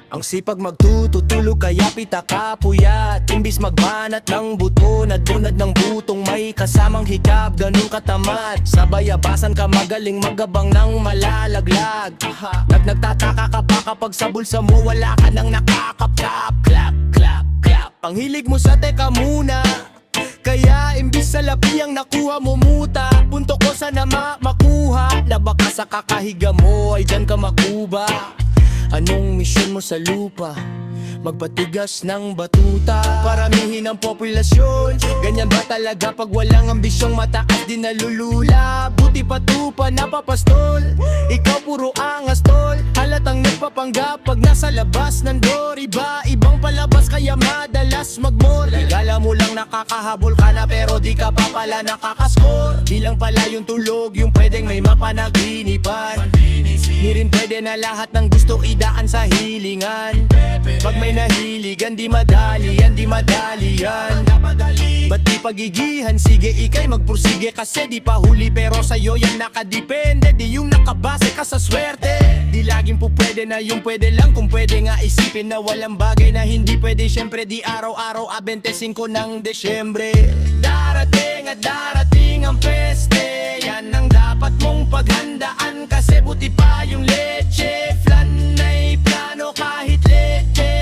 Ang sipag magtutulog kaya pita kapuyat. Imbis magbanat ng buto, nadunad ng butong may kasamang hikab. Ganun katamad, sa bayabasan ka magaling magabang ng malalaglag. Nagtataka ka pa kapag sa bulsa mo wala ka nang nakakap-clap. Clap, clap, clap. Ang hilig mo sa teka muna, kaya imbis sa lapi ang nakuha mo muta. Punto ko sana makuha na baka sa kakahiga mo ay dyan ka makuba. Anong misyon mo sa lupa? Magpatigas ng batuta, paramihin ang populasyon. Ganyan ba talaga pag walang ambisyong mataas din nalulula? Buti patupa napapastol, ikaw puro angas tol. Halatang nagpapanggap pag nasa labas ng door. Iba-ibang palabas kaya madalas mag-mall. Igala mo lang nakakahabol ka na pero di ka pa pala nakakascore. Di lang pala yung tulog yung pwedeng may mapanaginipan. Di rin pwede na lahat ng gusto idaan sa hilingan. Pag may nahiligan di madali yan, di madali yan. Ba't di pagigihan? Sige ikay magpursige kasi di pa huli. Pero sa'yo yan nakadepende, di yung nakabase ka sa swerte. Di laging po pwede na yung pwede lang. Kung pwede nga isipin na walang bagay na hindi pwede. Syempre di araw-araw 25 ng Desyembre. Darating at darating ang peste, yan ang dapat mong paghandaan. Kasi buti pa yung leche, flan na'y plano kahit leche.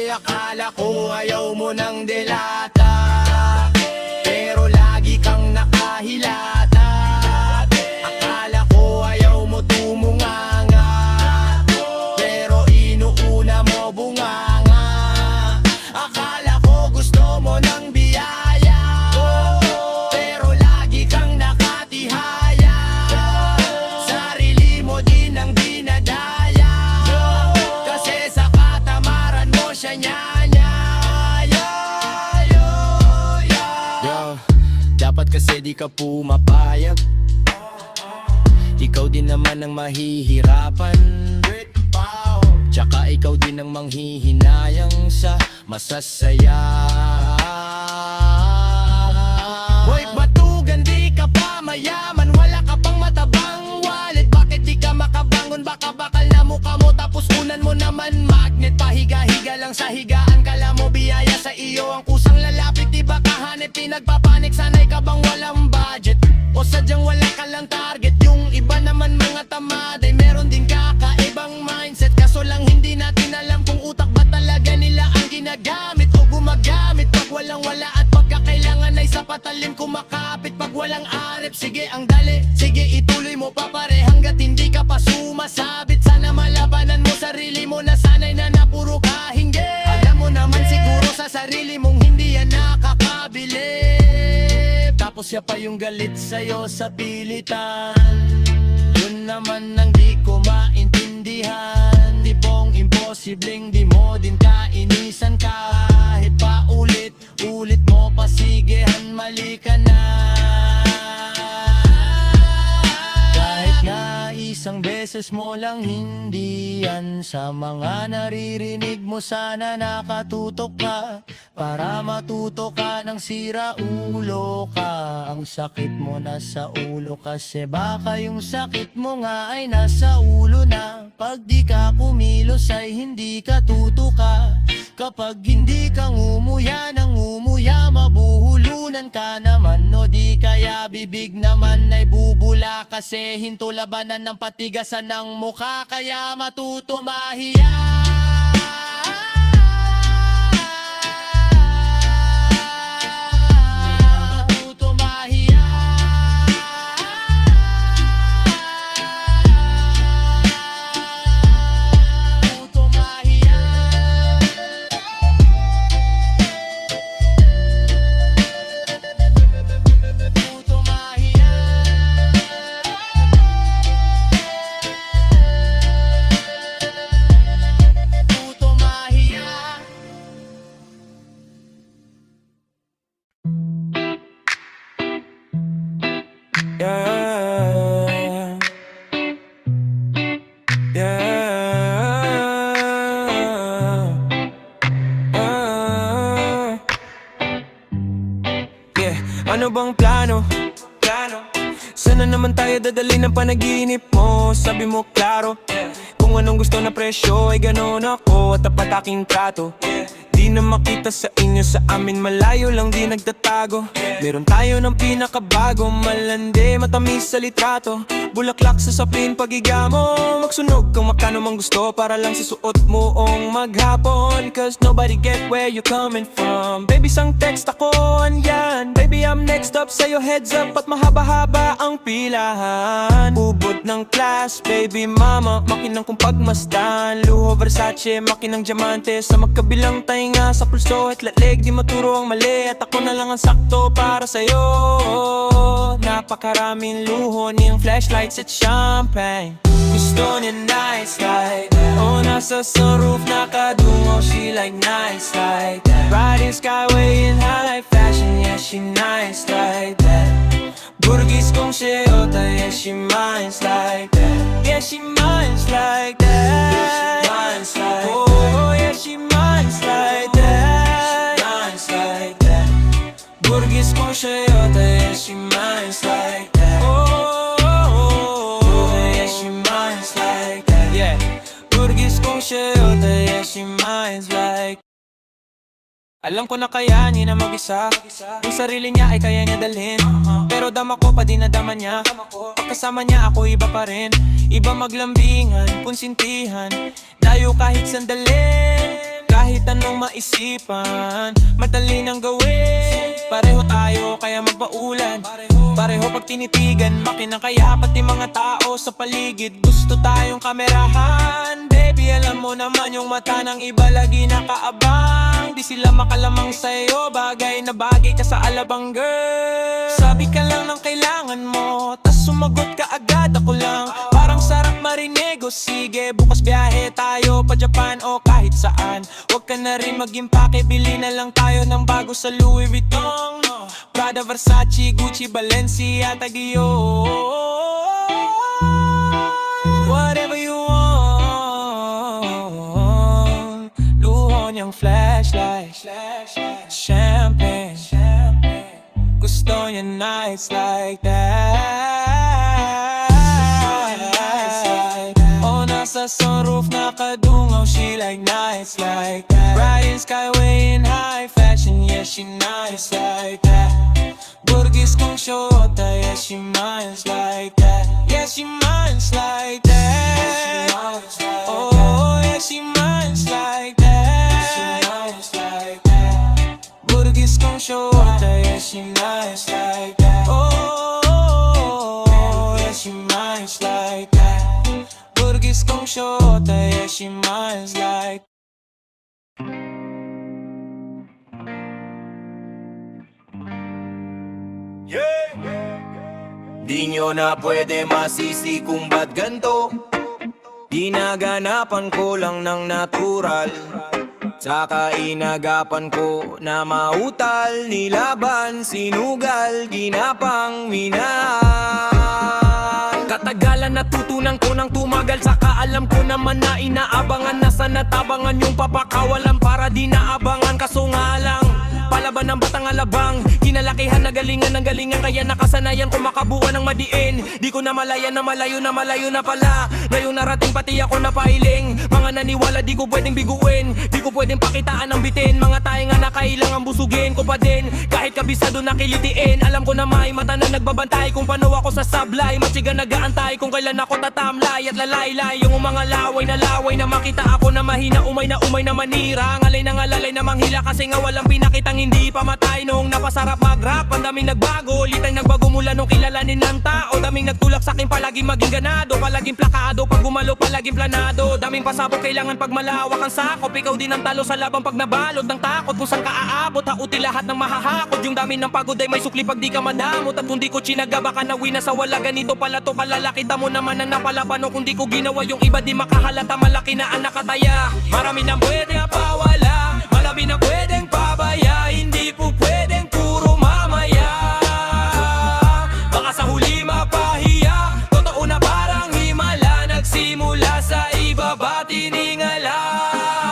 Akala ko ayaw mo ng delata, pero lagi kang nakahilata. Akala ko ayaw mo tumunganga, pero inuuna mo bunganga. Akala ko gusto mo ng biyaya, pero lagi kang nakatihaya. Sarili mo din ang dinadaya, kasi sa katamaran mo siya nyanya. Yo, dapat kasi di ka pumapayag. Ikaw din naman ang mahihirapan, tsaka ikaw din ang manghihinayang sa masasaya. Hoy batugan, di ka pa mayaman, wala ka pang matabang wallet. Bakit di ka makabangon? Baka bakal na mukha mo tapos unan mo naman magnet. Pahiga-higa lang sa higaan, kala mo biyaya sa iyo ang kusang lalapit. Di ba kahanip, pinagpapanik, sanay ka bang walang budget? O sadyang wala ka lang target? Yung iba naman mga tamad ay meron din kakaibang mindset. Kaso lang hindi natin alam kung utak ba talaga nila ang ginagamit o gumagamit. Pag walang wala at pagkakailangan ay sapat, talim kumakapit. Pag walang arep, sige ang dali, sige ituloy mo pa pare hanggat hindi ka pa sumasabit. Sana malabanan mo sarili mo na sanay na puro kahinggit. Alam mo naman siguro sa sarili mong hindi yan nakakabili, tapos siya pa yung galit sa'yo sa pilitan. Yun naman ang di ko maintindihan. Di pong imposibleng di mo din kainisan. Kahit pa ulit mo pasigihan, mali ka na. Kahit na isang beses mo lang hindi yan, sa mga naririnig mo sana nakatutok ka. Para matuto ka ng sira ulo ka. Ang sakit mo nasa ulo kasi baka yung sakit mo nga ay nasa ulo na. Pag di ka kumilos ay hindi ka tutuka. Kapag hindi ka ngumuya ng ngumuya, mabuhulunan ka naman. O di kaya bibig naman ay bubula, kasi hinto labanan ng patigasan ng mukha. Kaya matuto mahiya. Yeah, ano bang plano? Sana naman tayo dadali ng panaginip mo sabi mo klaro. Kung anong gusto na presyo ay ganon ako, at tapat aking trato. Di na makita sa inyo, sa amin malayo lang di nagtatago. Meron tayo ng pinakabago, malandi, matamis sa litrato. Bulaklak sa sapin pagiga mo, magsunog kung makano mang gusto, para lang sa suot mo ong maghapon. Cause nobody get where you coming from. Baby, sang text ako, andyan. Baby, I'm next up sa'yo, heads up, at mahaba-haba ang pilahan. Ubod ng class, baby mama, makinang kong pagmasdan. Luho Versace, makinang diamante, sa magkabilang tainga, sa pulso at laleg, di maturo ang mali. At ako na lang ang sakto para sa'yo. Napakaraming luho niyang flashlights at champagne. Gusto niya nice like that. Oh, nasa sunroof nakadungo, she like nice like that. Riding skyway in high fashion, yeah, she nice like that. Burgis kong siyota, yeah, she minds like that. Yeah, she minds like that. Minds like oh, yeah, she minds like that. Minds like that. Burgis kong siyota, yeah, she minds like that. Oh, yeah, she minds like that. Yeah, Burgis kong siyota, yeah, she minds like. Alam ko na kayanin na mag-isa, yung sarili niya ay kaya niya dalhin. Pero dama ko pa din nadama niya, pagkasama niya ako iba pa rin. Iba maglambingan, konsintihan, layo kahit sandali. Kahit anong maisipan, madali nang gawin. Pareho tayo kaya magpaulan, pareho pag tinitigan, makinang kaya pati mga tao sa paligid gusto tayong kamerahan. Baby, alam mo naman yung mata ng iba lagi nakaabang. Di sila makalamang sa'yo, bagay na bagay ka sa alabang girl. Sabi ka lang ng kailangan mo, tas sumagot ka agad, ako lang. Parang sarap marinig, o sige, bukas biyahe tayo pa Japan o kahit saan. Huwag ka na rin mag-impake, bili na lang tayo ng bago sa Louis Vuitton, Prada, Versace, Gucci, Balenciaga, Tagio. Whatever you want, luho niyang flashlight, champagne, gusto niya nights like that. Oh, nasa sunroof nakadungaw, she like nights like that. Riding skyway in high fashion, yeah, she nice like that. Burgis kong shota, yeah, she minds like that. Yeah, she minds like that. Oh, yeah, she minds like that. Burgis kong shota, yeah, she nice like that. Oh, yeah, she minds like that. Burgis kong shota, yeah, she minds like. Di nyo na pwede masisi kung ba't ganto. Ginaganapan ko lang ng natural, saka inagapan ko na mautal. Nilaban, sinugal, ginapang minahal. Katagalan natutunan ko ng tumagal, saka alam ko naman na inaabangan. Nasa natabangan yung papakawalan para di naabangan. Kaso nga lang, palaban ng batang alabang, kinalakihan na galingan ng galingan, kaya nakasanayan ko makabuo ng madiin. Di ko na malayan na malayo na pala, ngayong narating pati ako napailing. Mga naniwala di ko pwedeng biguin, di ko pwedeng pakitaan ng bitin. Mga tayo nga na kailangan busugin ko pa din, kahit kabisado na kilitiin. Alam ko na may mata na nagbabantay kung paano ako sa sablay. Matiga nag-aantay kung kailan ako tatamlay at lalaylay. Yung mga laway na makita ako na mahina, umay na manira. Ngalay na ngalalay na manghila, kasi nga walang pinakitang hindi pa matay. Noong napasarap mag-rap, ang daming nagbago, litay nagbago mula nung kilalanin ng tao. Daming nagtulak sa'kin palaging maging ganado, palaging plakado, pag gumalo palaging planado. Daming pasabog kailangan pag malawak ang sakop, ikaw din ang talo sa labang pag nabalot ng takot. Kung saan ka aabot, hauti lahat ng mahahakot. Yung dami ng pagod ay may sukli pag di ka madamot. At kung di ko chinaga baka nawi na sa wala. Ganito pala to kalala, kita mo naman ang napalapano. Kung di ko ginawa yung iba di makahalata, malaki na ang nakataya. Marami nang pwede pawala, marami na pwedeng pabaya. Hindi po pwedeng puro mamaya, baka sa huli mapahiya. Totoo na parang himala, nagsimula sa ibaba tiningala.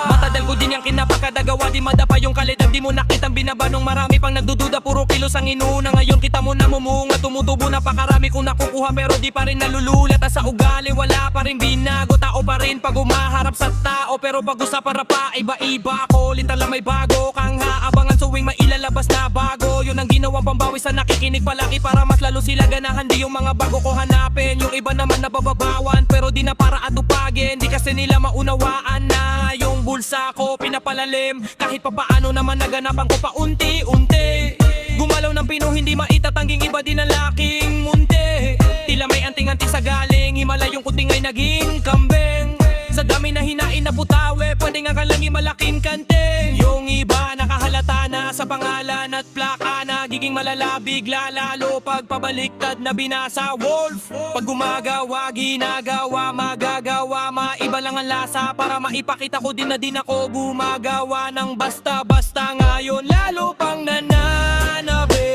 Matadal ko din yung kinapakadagawa, di madapa yung kalidad Hindi mo nakitang binabanong marami pang nagdududa, puro kilos ang inuna. Ngayon kita mo namumunga, tumutubo napakarami kong nakukuha, pero di pa rin nalululat. At sa ugali wala pa rin binago, tao pa rin pag umaharap sa tao. Pero pag usapan rapa, iba-iba ako, literal may bago kang haabangan suwing mailalabas na bago. Yun ang ginawang pambawi sa nakikinig palaki, para mas lalo sila ganahan. Di yung mga bago ko hanapin, yung iba naman nabababawan, pero di na para atupagin. Di kasi nila maunawaan na yung bulsa ko pinapalalim, kahit papaano naman naganapan ko paunti-unti. Gumalaw ng pino, hindi maitatanging iba din ang laking munti. Tila may anting-anting sa galing Himalayong kuting ay naging kambing. Sa dami na hinain na putawe, pwede nga kalangi malaking kante. Yung iba nakahalata na sa pangalan at plaka, nagiging malalabig lalo pag pabaliktad na binasa. Wolf, pag gumagawa, ginagawa, magagawa, maiba lang ang lasa, para maipakita ko din na din ako gumagawa ng basta-basta. Ngayon lalo pang nananabi,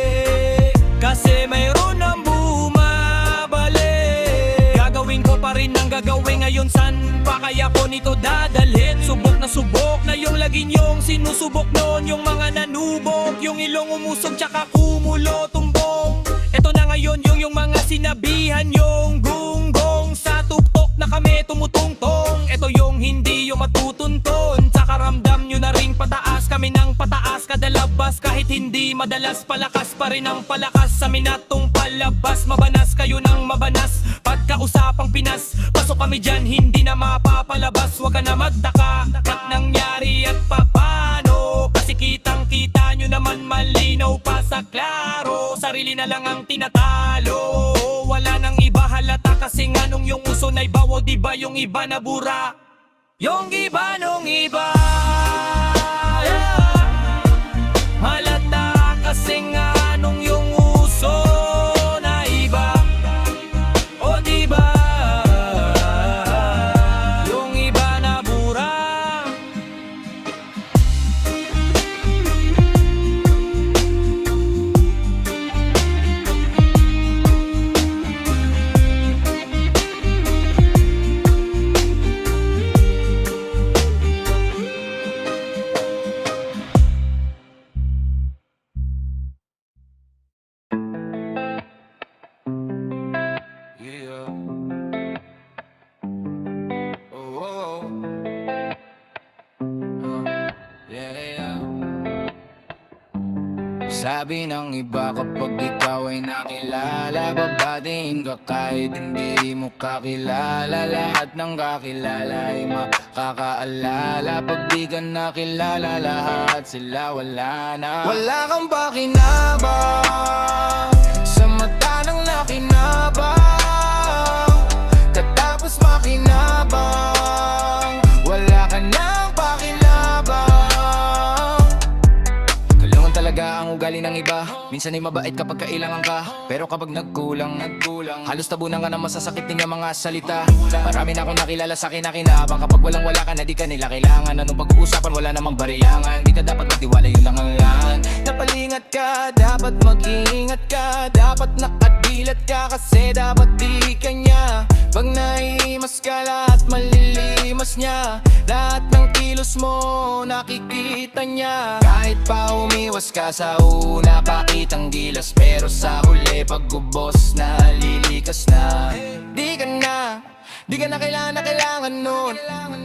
kasi mayroon ng bumabalik. Gagawin ko pa rin ang gagawin ngayon, san pa kaya ko nito dadalhin? Subok na yung lagi niyong sinusubok noon, yung mga nanubok, yung ilong umusog tsaka kumulo tumbong. Eto na ngayon yung mga sinabihan yung gunggong, sa tuktok na kami tumutungtong. Eto yung hindi yung matutunton, sa karamdam nyo na ring pataas kami ng pataas. Kada labas kahit hindi madalas, palakas pa rin ang palakas sa minatong palabas. Mabanas kayo ng mabanas, pagkausapang Pinas, pasok kami dyan hindi na mapapalabas. Huwag ka na magtaka ba't nangyari at papano, kasi kitang kita nyo naman malinaw pa sa klaro. Sarili na lang ang tinatalo, wala nang iba halata, kasi nga nung yung uso na ibawo, diba yung iba na bura. Yung iba nung iba, yeah. Halata kasi nga nung yung uso na iba, o diba yung iba na bura. Yeah. Oh, oh. Yeah. Sabi ng iba kapag ikaw ay nakilala, babatiin ka kahit hindi mo kakilala. Lahat ng kakilala ay makakaalala, pag di ka nakilala, lahat sila wala na. Wala kang pakinabang sa mata ng nakinabang, katapos makinabang, wala ka nang pakinabang. Kalungan talaga ang ugali ng iba, minsan ay mabait kapag kailangan ka, pero kapag nagkulang, halos tabunan ka na masasakit din ang mga salita. Marami na akong nakilala sa kinakinabang, kapag walang-wala ka na di ka nila kailangan. Anong pag-uusapan, wala namang bariyangan, di ka dapat magtiwala, yun lang ang lan. Napalingat ka, dapat mag-iingat ka, dapat nakadilat ka, kasi dapat di ka niya. Pag naiimas ka, lahat malilimas niya, lahat ng kilos mo nakikita niya. Kahit pa umiwas ka sa una, pakitang gilas, pero sa huli pag-ubos na lilikas na. Di ka na kailangan nun,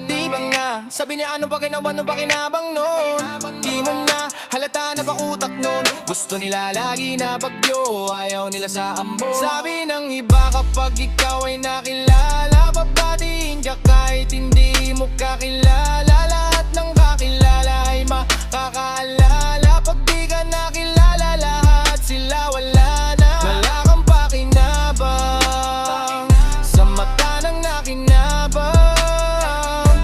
di ba nga? Sabi niya ano ba ginawa, ano ba kinabang nun? Di mo na halata na pakutak nun, gusto nila lagi na bagyo, ayaw nila sa ambo. Sabi ng iba kapag ikaw ay nakilala, babatiin ka kahit hindi mo kakilala. Lahat ng kakilala ay makakaalala, pag di ka nakilala, lahat sila wala na. Wala kang pakinabang sa mata ng nakinabang,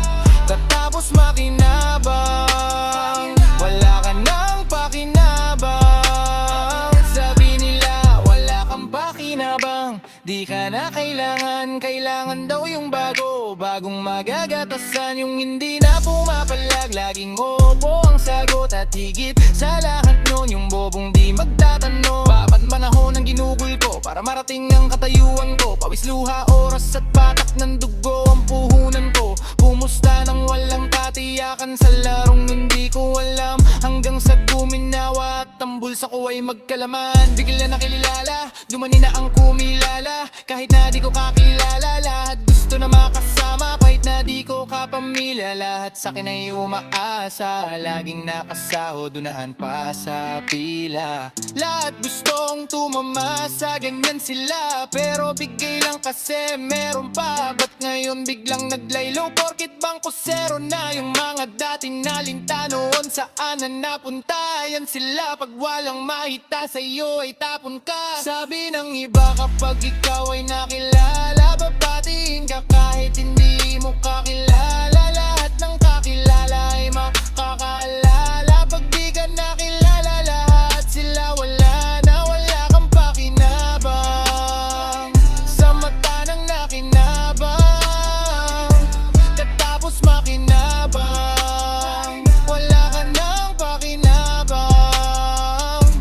katapos makinabang, wala ka nang pakinabang. Sabi nila wala kang pakinabang, di ka na kailangan daw yung bagong magagatasan, yung hindi na pumapalag, laging opo ang sagot. At higit sa lahat nun, yung bobong di magtatanong, babat manahon ang ginugol ko para marating ang katayuan ko. Pawis luha, oras at patak ng dugo ang puhunan ko. Pumusta nang walang katiyakan sa larong hindi ko alam, hanggang sa halos ako ay magkalaman. Bigla na kilala, dumani na ang kumilala. Kahit na di ko kakilala, lahat gusto na makasama. Kahit na di ko kapamilya, lahat sa'kin ay umaasa. Laging nakasahod, unahan pa sa pila. Lahat gustong tumamasa, ganyan sila. Pero bigay lang kasi meron pa. Ba't ngayon biglang naglaylo? Porkit bangko zero na yung mga dating nalinta noon. Saan na napunta? Yan sila, pag walang mahita sa'yo ay tapon ka. Sabi ng iba kapag ikaw ay nakilala, babatiin ka kahit hindi mo kakilala. Lahat ng kakilala ay makakaalala. Pag di ka nakilala, lahat sila wala na, wala kang pakinabang. Sa mata ng nakinabang, katapos makinabang, wala ka ng pakinabang.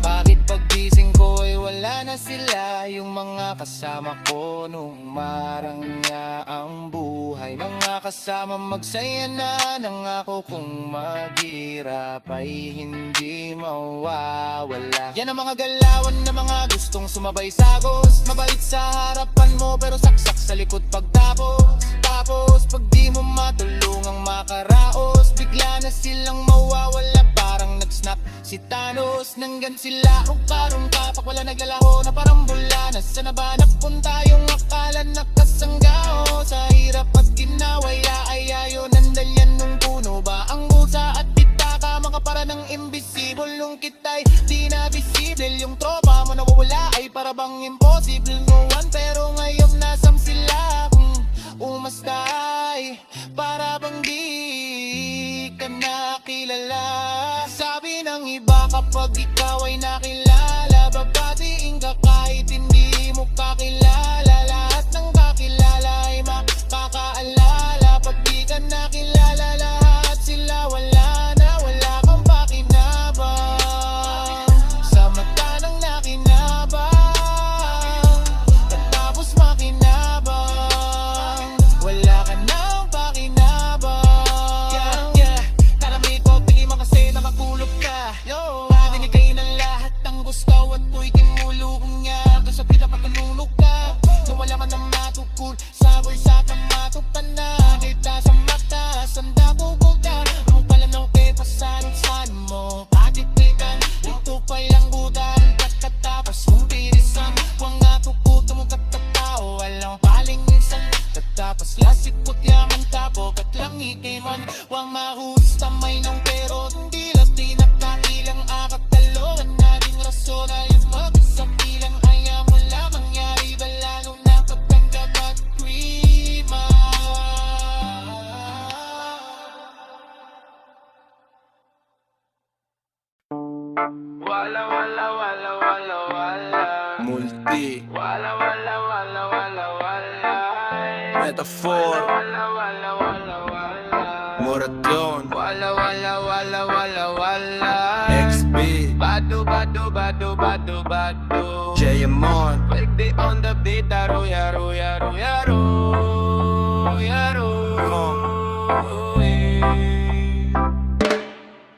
Bakit paggising ko ay wala na sila? Yung mga kasama ko nung marangya ang buhay. Mga kasama magsaya na, nangako kung maghirap ay hindi mawawala. Yan ang mga galawan na mga gustong sumabay sagos. Mabait sa harapan mo pero saksak sa likod pagtapos. Tapos pag di mo matulungang makaraos, bigla na silang mawawala parang nag-snap si Thanos. Nanggan sila rungka-rungka pag wala naglalaho na parang bula. Nasaan na ba napunta yung akala nakasanggao? Sa hirap at ginawaya ay ayaw nandalyan nung puno ba ang busa at pitaka. Mga para ng invisible nung kita'y di na visible. Yung tropa mo nawawala ay para bang impossible noon. Pero ngayon nasam sila, umastay para bang di ka nakilala. Sabi ng iba kapag ikaw ay nakilala, babatiin ka kahit hindi mo kakilala. Lahat ng kakilala ay makakaalala. Pag di ka nakilala, lahat sila wala na, wala kang pakinabang. Sa mata ng nakinabang, katapos makinabang, wala ka ng pakinabang. Yeah, taramid ko, tingin mo kasi nakakulog ka. Padinig kayo ng lahat ng gusto at mo'y tinulong niya. Doon sa pinapatulog ka, nung wala man ang matukul sa bulsa kang matupan na. Kita sa mata, sanda bubog ka. Ang pala ng kepasan-san mo, patitigan, ito pa lang budan. Katapos mong tirisan, huwag nga tukuto mo katatao. Walang palingisan, katapos lasikot yaman tapok at lang ikiman. Huwag mahus tamay ng pero hindi lang di nakailang akataloan nating rason. Ayos magsabilang ayaw mo lang mangyari ba lalo na kapag dapat krima. Wala wala wala wala wala Multi, wala wala wala wala wala metaphor, wala wala wala wala moratyon, wala wala wala wala wala XB, Bado bado bado bado bado Jayamon. Pwede on the beat yaro yaro yaro yaro yaro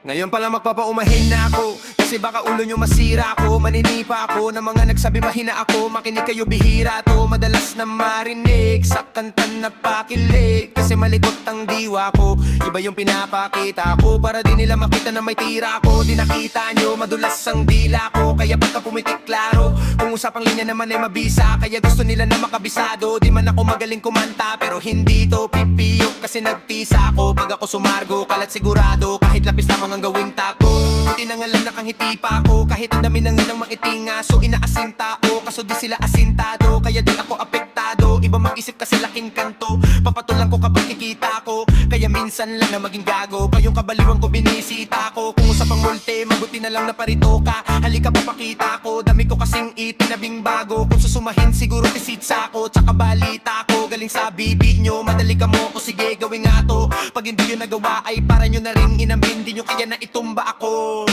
Ngayon pala magpapaumahin na ako, kasi baka ulo nyo masira ako. Maninipa ako ng mga nagsabi mahina ako. Makinig kayo bihira to, madalas na marinig sa kanta na pakilig. Kasi malikot ang diwa ko, iba yung pinapakita ko. Para di nila makita na may tira ko. Di nakita nyo, madulas ang dila ko. Kaya pagka pumitik klaro, kung usapang linya naman ay mabisa. Kaya gusto nila na makabisado. Di man ako magaling kumanta, pero hindi to pipiyok. Kasi nagtisa ako, pag ako sumargo, kalat sigurado. Kahit lapis lamang ang gawing tako, buti na nga lang nakangiti pa ako. Kahit ang dami nang inang mangitinga, so inaasin tao. Kaso di sila asintado, kaya di ako apektado. Iba mag-isip kasi laking kanto, papatulan ko kapag kikita ko. Kaya minsan lang na maging gago, kayong kabaliwan ko binisita ko. Kung usapang multe, mabuti na lang na parito ka. Halika papakita ko, dami ko kasing itinabing bago. Kung susumahin siguro tisitsa ko, tsaka balita ko. Galing sa bibi nyo, madali ka mo o sige gawin nga to. Pag hindi yun nagawa ay para nyo na rin inamin. Di nyo kaya na itumba ako.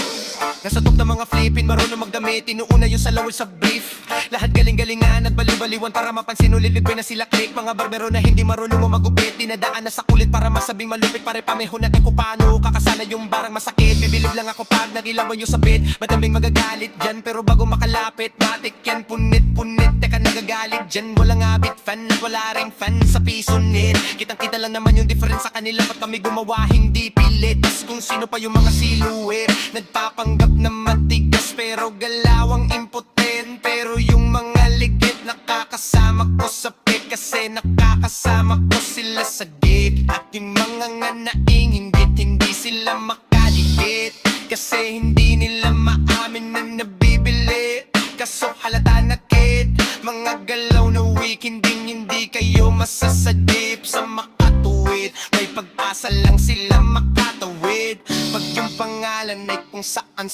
Nasa top ng mga flipin, marunong magdamit. Tinuuna yung sa lawal sa break. beef. Lahat galing-galingan at baliw-baliwan para mapansin ulit bigay na sila click. Mga barbero na hindi marunong magupit, dinadaan na sa kulit para masabing malupit. Pare pameho natin kung paano kakasana yung barang masakit. Bibilib lang ako pag nagilawan yung sabit. Madaming magagalit dyan pero bago makalapit matik yan, punit-punit. Teka nagagalit dyan, walang habit fan at wala ring fan sa piso nit. Kitang-kita lang naman yung difference sa kanila, ba't kami gumawa hindi pilit. Tas kung sino pa yung mga silhouette nagpapanggap na matigas pero galawang impotent. Pero yung mga ligit nakakasama ko sa pit kasi nakakasama ko sila sa gate. At yung mga nga naingingit hindi sila makadikit kasi hindi nila maamin na nabibili. Kaso halata na kid, mga galaw na weak, hindi kayo masasadip sa makatuwid. May pagpasa lang sila makatawid pag yung pangalan ay kung saan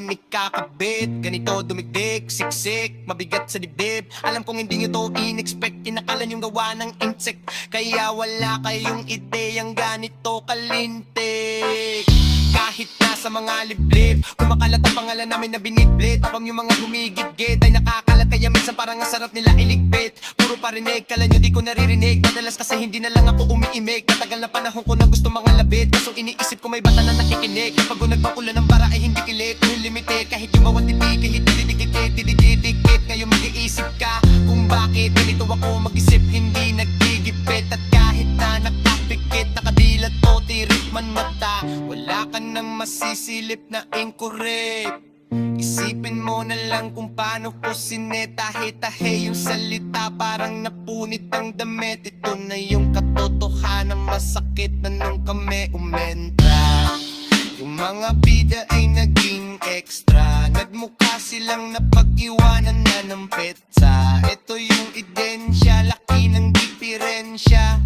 ikakabit. Ganito dumigdig, siksik, mabigat sa dibdib. Alam kong hindi nyo to in-expect, kinakala nyo gawa ng insect. Kaya wala kayong ideyang ganito kalintik. Kahit nasa mga liblib, kumakalat ang pangalan namin na binitblit. Tapang yung mga humigit-git ay nakakalat, kaya minsan parang ang sarap nila iligpit. Puro parinig, kala nyo di ko naririnig. Madalas kasi hindi na lang ako umiimik. Matagal na panahon ko na gusto mga labit, kaso iniisip ko may bata na nakikinig. Pag nagpakula ng bara ay hindi kilit, limited. Kahit yung bawat titig, kahit dididikit. Ngayon mag-iisip ka kung bakit ganito ako mag-isip, hindi nagigipit. At kahit na nakapikit, nakadilat o tirik man mata, wala ka nang masisilip na incorrect. Isipin mo na lang kung paano ko sinetahe-tahe yung salita, parang napunit ang damit. Ito na yung katotohanan, masakit na nung kami umenta. Yung mga bida ay naging extra, nagmukha silang napag-iwanan na ng petsa. Ito yung idensya, laki ng diferensya.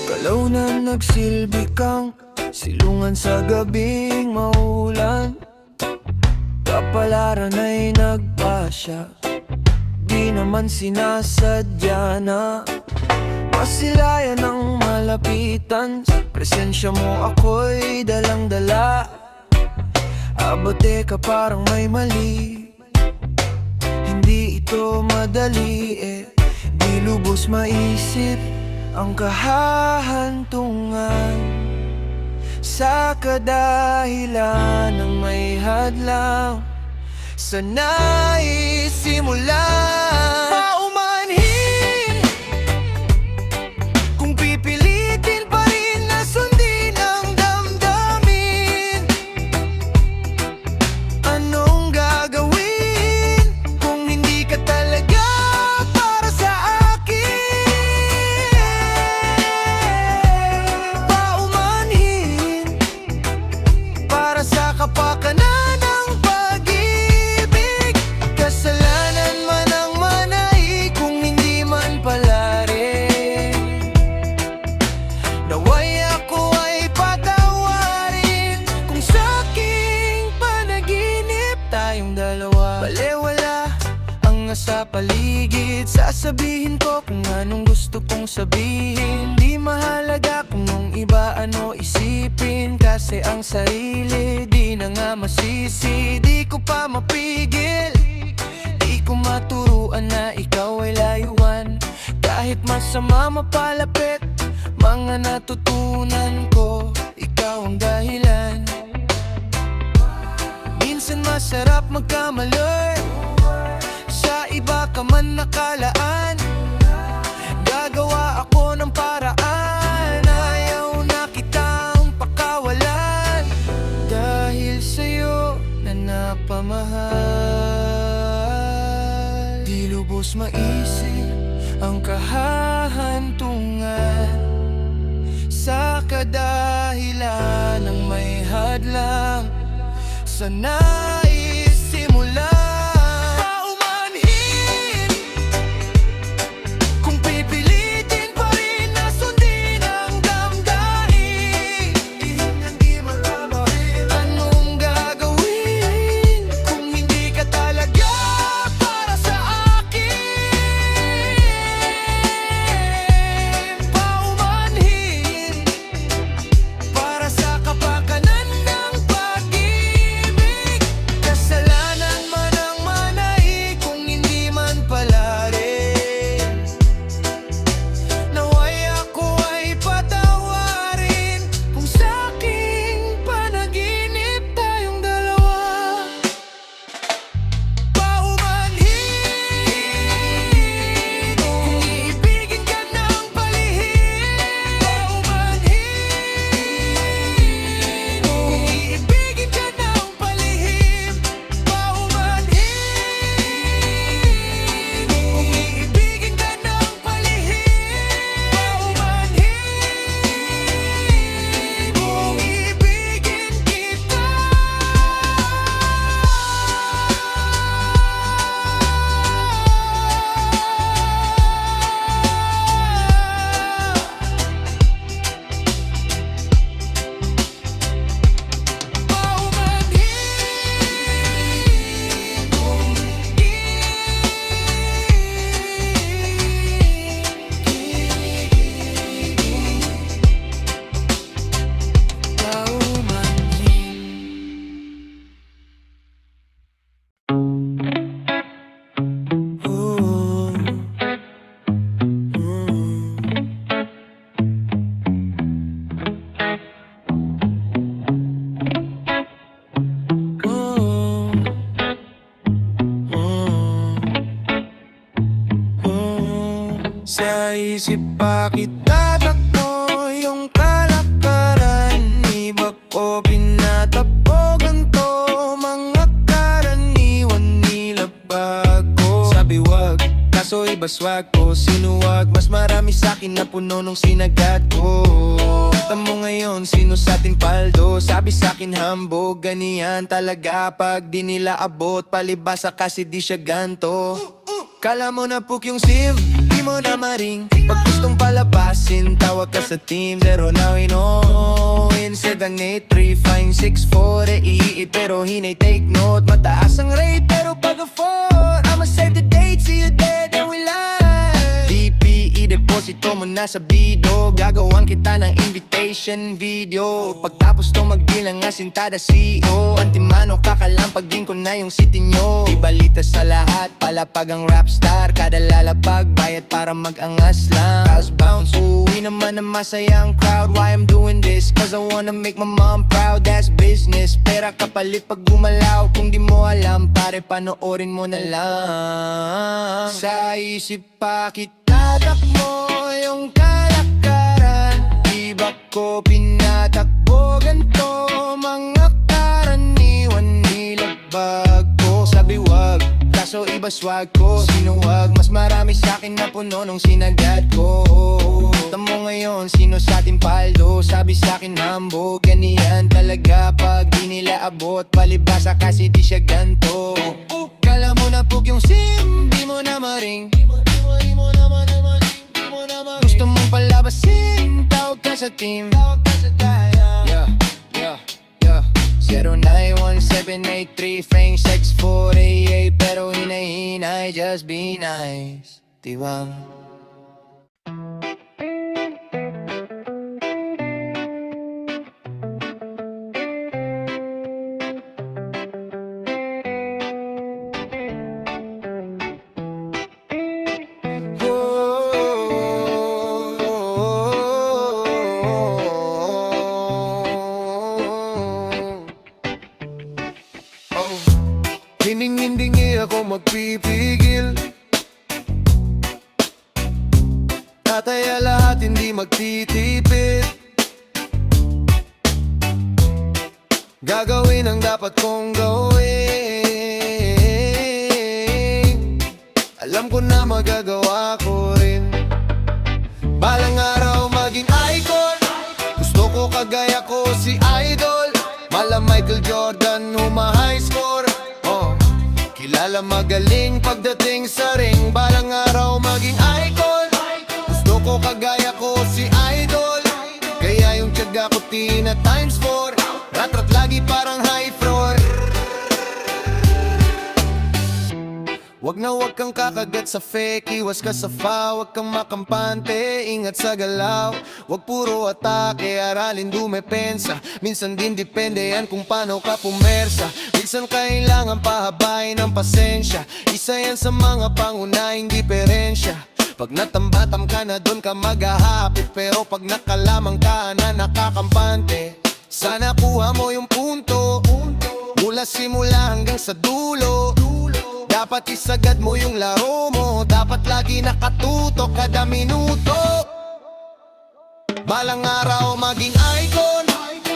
Galaw na nagsilbi kang silungan sa gabing maulan. Kapalaran ay nagpasya, di naman sinasadya na masilayan ang malapitan. Sa presensya mo ako'y dalang-dala. Abote ka parang may mali, hindi ito madali di lubos maisip ang kahahantungan sa kadahilan ng may hadlang sa naisimulan. Paumanhin kung pipilitin pa rin na sundin ang damdamin. Anong gagawin kung hindi ka talaga para sa akin? Paumanhin para sa kapakanan ng pag-ibig. Kasalanan man ang manay kung hindi man pala rin. Naway ako ay patawarin kung sa aking panaginip tayong dalawa. Balewala ang nasa paligid, sasabihin ko kung anong gusto kong sabihin. Di mahalaga kung nung iba ano isipin, kasi ang sarili di na nga masisi. Di ko pa mapigil, di ko maturuan na ikaw ay layuan. Kahit masama mapalapit, Mga natutunan ko, ikaw ang dahilan. Minsan masarap magkamali, sa iba ka man nakalaan. Gagawa ako ng paraan, ayaw na kitang pakawalan. Dahil sa'yo na napamahal, di lubos maisip ang kahahantungan sa kadahilan ng may hadlang sa nais simulan. Paumanhin, kung pipilitin pa rin na sundin ang damdamin, hindi malalahin. Anong gagawin kung hindi ka talaga para sa akin? Paumanhin, para sa kapakanan ng pag-ibig. Kasalanan man ang manai kung hindi man pala rin. Naway ako ay patawarin kung sa'king panaginip tayong dalawa. Paumanhin, kung iibigin ka ng palihim. Paumanhin, kung iibigin ka ng palihim. Paumanhin, kung iibigin ka ng palihim. Paumanhin, kung iibigin kita. Sa isip pa kita takbo yung kalakaran. Iba ko pinatapogan to, mga karaniwan nila bago. Sabi wag, kaso iba swag ko. Sinuwag, mas marami sa'kin na puno nung sinagat ko. Tamo ngayon, sino sa'tin paldo? Sabi sa'kin hambog, ganiyan talaga pag di nila abot. Palibasa kasi di siya ganto. Kala mo na puk yung sim, di mo na maring. Pag gustong palabasin, tawag ka sa team. Zero now inoin, 783, fine 6'4", pero hinay take note. Mataas ang rate pero pag afford, I'ma save the date, see you there, then we live. DPE, deposito mo na sa bido. Gagawan kita ng invitation video. Pagtapos to magbilang asintada CEO. Antimano kakalampag din ko na yung city nyo. Di balita sa lahat, palapag ang rap star. Kada lalapag, bayad para mag-angas lang. House bounce, uwi naman ang masayang crowd. Why I'm doing this? Cause I wanna make my mom proud. That's business, pera kapalit pag gumalaw. Kung di mo alam, pare panoorin mo na lang. Sa isip pa kita takbo yung kalakaran. Iba ko pinatakbo ganto, mga karaniwan nila bago. Sabi wag, kaso iba swag ko. Sinuwag, mas marami sa'kin na puno nung sinagat ko. Tamo ngayon, sino sa'tin paldo? Sabi sa'kin hambog, ganiyan talaga pag di nila abot. Palibasa kasi di siya ganto. Kala mo na puk yung sim, di mo na maring. Gusto mong palabasin, tawag ka sa team. Yeah, yeah, yeah. 091783 frame 6488, pero hinahinay, just be nice. Diba? titigil Tataya lahat hindi magtitipid Gagawin ang dapat kong gawin Alam ko na magagawa ko rin Balang araw maging icon Gusto ko kagaya ko si Idol Mala Michael Jordan huma-high score Kilala magaling pagdating sa ring Balang araw maging icon Gusto ko kagaya ko si Idol Kaya yung tiyaga ko tina times 4 Rat-rat lagi parang high floor Wag na wag kang kakagat sa fake Iwas ka sa foul Wag kang makampante Ingat sa galaw Wag puro atake Aralin dumepensa Minsan din depende yan kung paano ka pumersa Minsan kailangan pahabain ng pasensya Isa yan sa mga pangunahing diferensya Pag natambatam ka na doon ka maghahapit Pero pag nakalamang ka na nakakampante Sana kuha mo yung punto Mula simula hanggang sa dulo Dapat isagad mo yung laro mo Dapat lagi nakatutok kada minuto Balang araw maging icon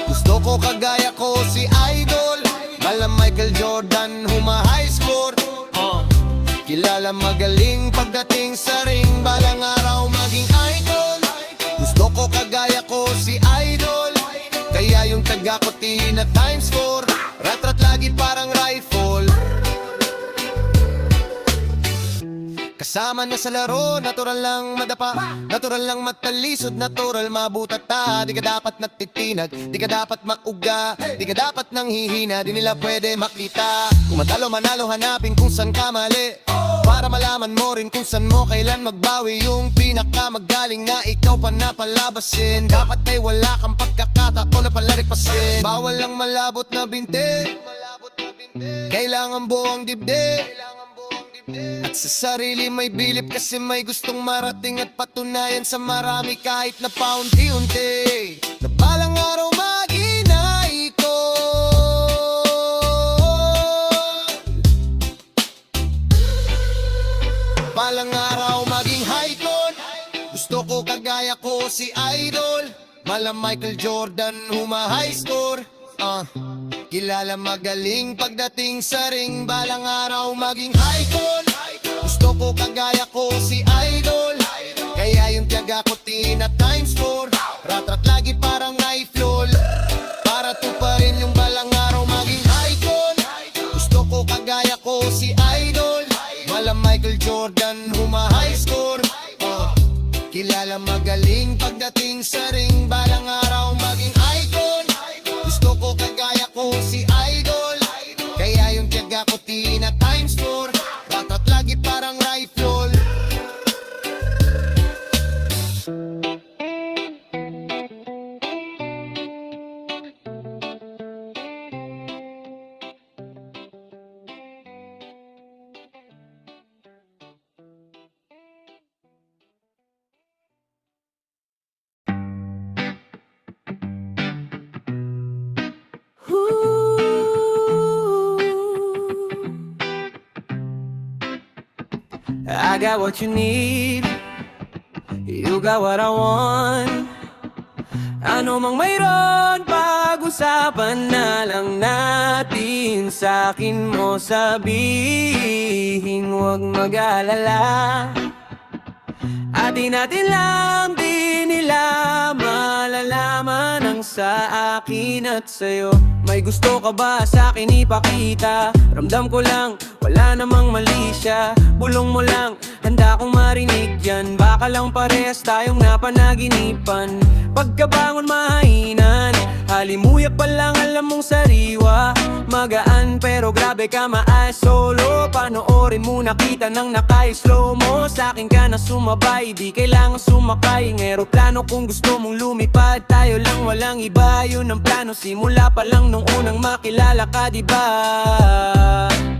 Gusto ko kagaya ko si Idol Mala Michael Jordan huma-high score Kilala magaling pagdating sa ring Balang araw maging icon Gusto ko kagaya ko si Idol Kaya yung taga ko tina times 4 Rat-rat lagi parang rifle Kasama na sa laro, natural lang madapa Natural lang matalisod, natural mabutata Di ka dapat natitinag, di ka dapat makuga Di ka dapat nang hihina, di nila pwede makita Kung matalo manalo, hanapin kung saan ka mali Para malaman mo rin kung saan mo kailan magbawi Yung pinakamagaling na ikaw pa napalabasin Dapat ay wala kang pagkakataon na palarikpasin Bawal lang malabot na binte Kailangan buong dibdib At sa sarili may bilip kasi may gustong marating At patunayan sa marami kahit na paunti-unti Na balang araw mag-inay ko Balang araw maging high-con Gusto ko kagaya ko si Idol Mala Michael Jordan huma-high score Kilala magaling pagdating sa ring Balang araw maging icon Gusto ko kagaya ko si Idol Kaya yung tiyaga ko tina times 4 Rat-rat lagi parang rifle Para tuparin yung balang araw maging icon Gusto ko kagaya ko si Idol Mala Michael Jordan huma-high score Kilala magaling pagdating sa ring Balang araw maging icon Gusto ko kagaya ko si Idol Kaya yung tiyaga ko tina times 4 Rat-rat lagi parang rifle I got what you need You got what I want Ano mang mayroon Pag-usapan na lang natin Sa'kin mo sabihin Huwag mag-alala Atin natin lang Di nila malalaman Ang sa akin at sa'yo May gusto ka ba sa'kin ipakita? Ramdam ko lang Wala namang mali siya Bulong mo lang Handa kong marinig yan Baka lang parehas tayong napanaginipan Pagkabangon mahinan Halimuyak pa lang alam mong sariwa Magaan pero grabe ka maayos solo Panoorin mo nakita ng naka-slow mo Sa'kin ka na sumabay Di kailangan sumakay ng eroplano Kung gusto mong lumipad Tayo lang walang iba Yun ang plano Simula pa lang nung unang makilala ka diba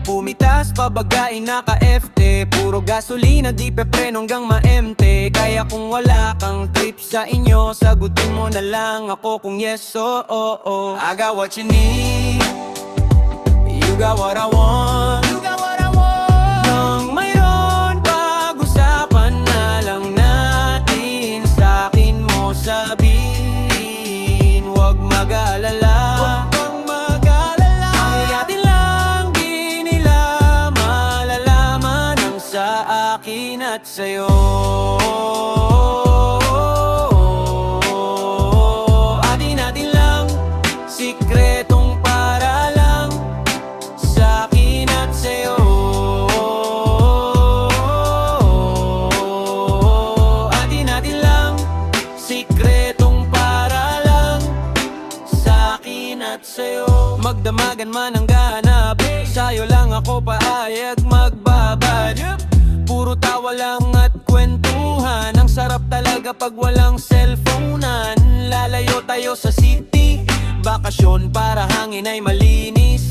Pumitas pabagain naka-FT Puro gasolina di pepreno hanggang ma-empty Kaya kung wala kang trip sa inyo Sagutin mo na lang ako kung yes o oh. I got what you need You got what I want Nang akin at sa'yo. Atin natin lang, sikretong para lang sa akin at sa'yo. Atin natin lang, sikretong para lang sa akin at sa'yo. Magdamagan man ang gahanap, sa'yo lang ako paayag magbabad. Puro tawa lang at kwentuhan, ang sarap talaga pag walang cellphonean. Lalayo tayo sa city, bakasyon para hangin ay malinis.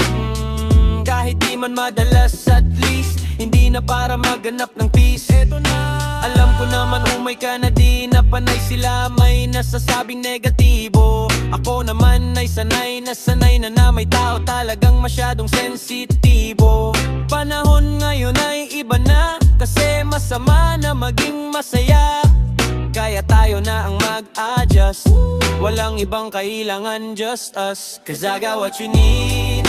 Kahit di man madalas, at least hindi na para maganap ng peace. Eto na, alam ko naman umay ka na di na panay sila may nasasabing negatibo. Ako naman ay sanay na may tao talagang masyadong sensitibo. Panahon ngayon ay iba na, kasi masama na maging masaya. Kaya tayo na ang mag-adjust, walang ibang kailangan, just us. Cause I got what you need,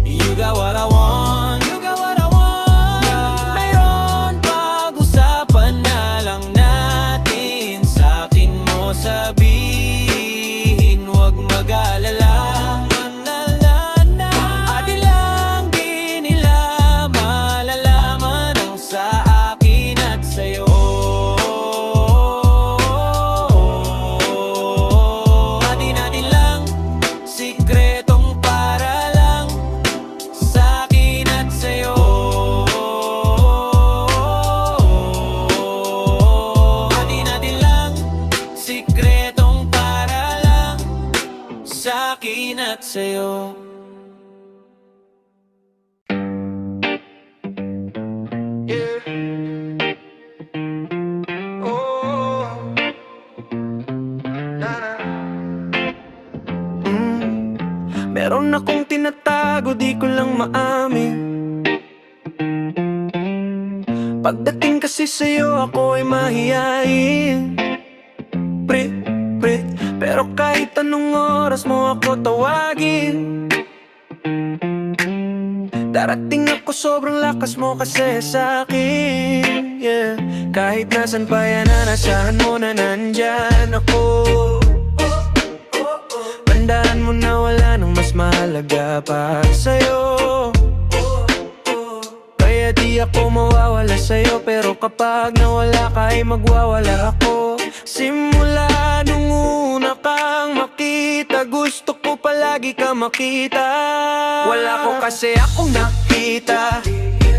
you got what I want, you got what I want. Mayroon pag-usapan na lang natin, sa akin mo sabihin, huwag mag-alala. Atin lang di nila malalaman ang sa akin at sa'yo. Atin natin lang, sikretong para lang sa akin at sa'yo. Atin natin lang, sikretong para lang sa akin at sa'yo. Meron akong tinatago, di ko lang maamin. Pagdating kasi sa'yo, ako ay mahihain. Pre, pero kahit anong oras mo ako tawagin, darating ako, sobrang lakas mo kasi sa'kin, yeah. Kahit nasan pa yan, anasahan mo na nandyan ako. Tandaan mo na wala nang mas mahalaga pa sa'yo. Kaya di ako mawawala sa'yo, pero kapag nawala ka ay magwawala ako. Simula nung una kang makita, gusto ko palagi ka makita. Wala ko kasi akong nakita,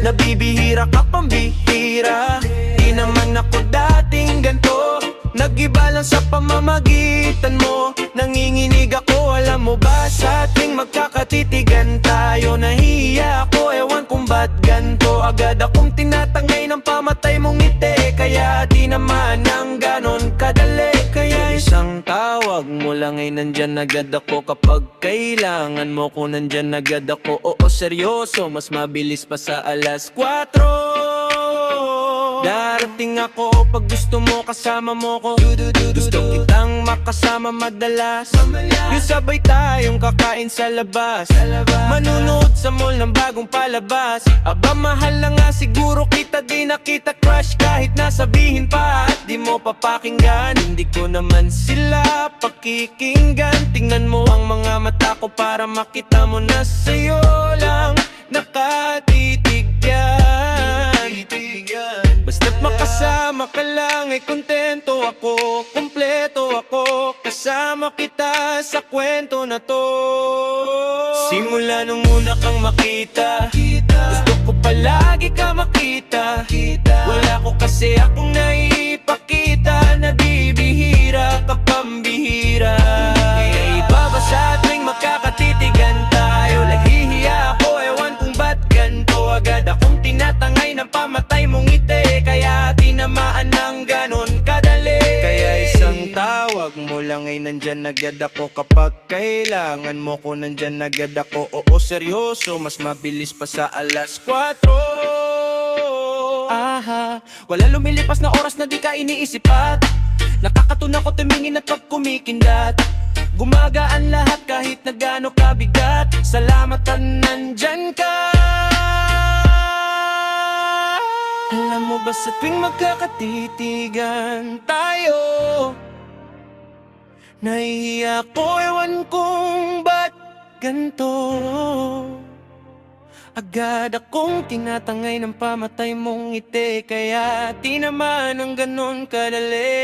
nabibihira ka pambihira. Di naman ako dating ganto, nag-iba lang sa pamamagitan mo. Nanginginig ako, alam mo ba, sa ating magkakatitigan tayo. Nahihiya ako, ewan kung ba't ganto. Agad akong tinatangay ng pamatay mong ngiti, kaya di naman ang ganon kadali. Kaya isang tawag mo lang ay nandyan agad ako. Kapag kailangan mo ko, nandyan agad ako. Oo, seryoso, mas mabilis pa sa 4:00. Darating ako pag gusto mo, kasama mo ko. Gusto kitang makasama madalas, yung sabay tayong kakain sa labas, manunood sa mall ng bagong palabas. Aba, mahal na nga siguro kita, di na kita crush. Kahit nasabihin pa at di mo papakinggan, hindi ko naman sila pakikinggan. Tingnan mo ang mga mata ko para makita mo na sa'yo lang nakatitig yan. Basta't makasama ka lang ay kontento ako, kumpleto ako, kasama kita sa kwento na to. Simula nung una kang makita, gusto ko palagi ka makita. Wala ko kasi akong naipakita, nabibihira ka pambihira. Kaya iba ba sa tuwing magkakatitigan tayo? Naghihiya ako, ewan kung ba't ganto. Agad akong tinatangay ng pamatay mong ngiti, kaya tinamaan ng ganon kadali. Kaya isang tawag mo lang ay nandyan agad ako. Kapag kailangan mo ko, nandyan agad ako. Oo, seryoso, mas mabilis pa sa 4:00. Aha, wala lumilipas na oras na di ka iniisip at nakakatuna ko tumingin at pag kumikindat. Gumagaan lahat kahit na gaano kabigat. Salamat at nandyan ka. Alam mo ba sa tuwing magkakatitigan tayo? Nahihiya ko, ewan kung ba't ganito. Agad akong tinatangay ng pamatay mong ngiti, kaya di naman ang ganon kadali.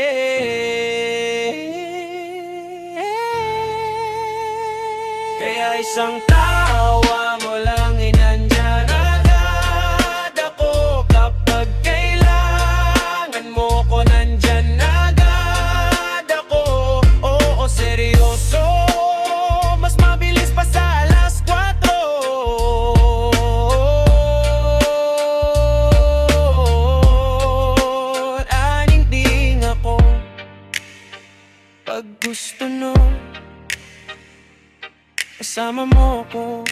Kaya isang tawa mo lang inandyan agad ako. Kapag kailangan mo ko, nandyan agad ako. Oo, seryoso, mas mabilis pa sa alas 4. Aning ako pag gusto no, kasama mo ko.